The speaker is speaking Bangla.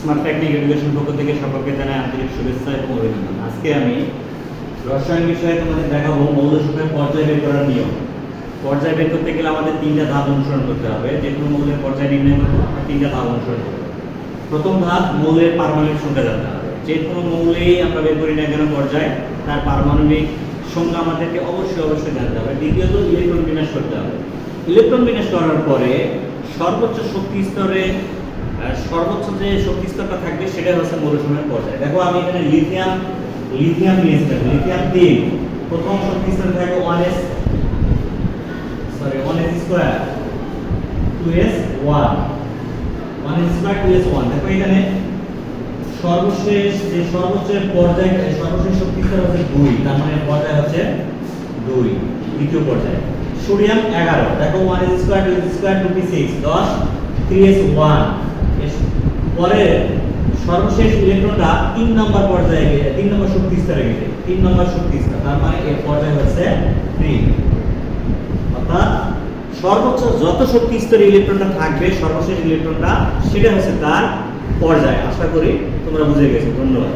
স্মার্ট টেকনিক এডুকেশন পক্ষ থেকে সকলকে জানাই আন্তরিক শুভেচ্ছা এবং অভিনন্দন। আজকে আমি রসায়ন বিষয়ে তোমাদের দেখাবো মৌল সমূহের পর্যায় বের করার নিয়ম। পর্যায় বের করতে গেলে আমাদের তিনটা ধাপ অনুসরণ করতে হবে। যে কোনো মৌলের পর্যায় নির্ণয় করতে আমরা তিনটা ধাপ অনুসরণ করব। প্রথম ধাপ, মৌলের পারমাণবিক সংখ্যা জানতে হবে। যে কোনো মৌলেই আমরা বের করি না কেন পর্যায়, তার পারমাণবিক সংখ্যা আমাদেরকে অবশ্যই জানতে হবে। দ্বিতীয়ত, ইলেকট্রন বিন্যাস করতে হবে। ইলেকট্রন বিন্যাস করার পরে সর্বোচ্চ শক্তি স্তরে সর্বোচ্চ যে শক্তি স্তরটা থাকবে সেটা হচ্ছে মৌলসমূহের পর্যায়। দেখো আমি এখানে লিথিয়াম নিয়েছিলাম, লিথিয়াম 3, প্রথম শক্তি স্তরে থাকবে 1s square 2s1 1s square 2s1। দেখো এখানে সর্বশেষ যে সর্বোচ্চ পর্যায় সর্বশেষ শক্তি স্তর হচ্ছে 2, তার মানে পর্যায় হচ্ছে 2, দ্বিতীয় পর্যায়। সোডিয়াম 11, দেখো 1s square 2s square 2p6 10 3s1। পরে সর্বশেষ ইলেকট্রনটা 3 নম্বর পর্যায়ে গিয়ে 3 নম্বর শক্তি স্তরে গেছে, 3 নম্বর শক্তি স্তর, তার মানে এর পর্যায় হচ্ছে 3। অর্থাৎ সর্বোচ্চ যত শক্তি স্তরে ইলেকট্রনটা থাকবে সর্বশেষ ইলেকট্রনটা সেটা হচ্ছে তার পর্যায়। আশা করি তোমরা বুঝে গেছো। ধন্যবাদ।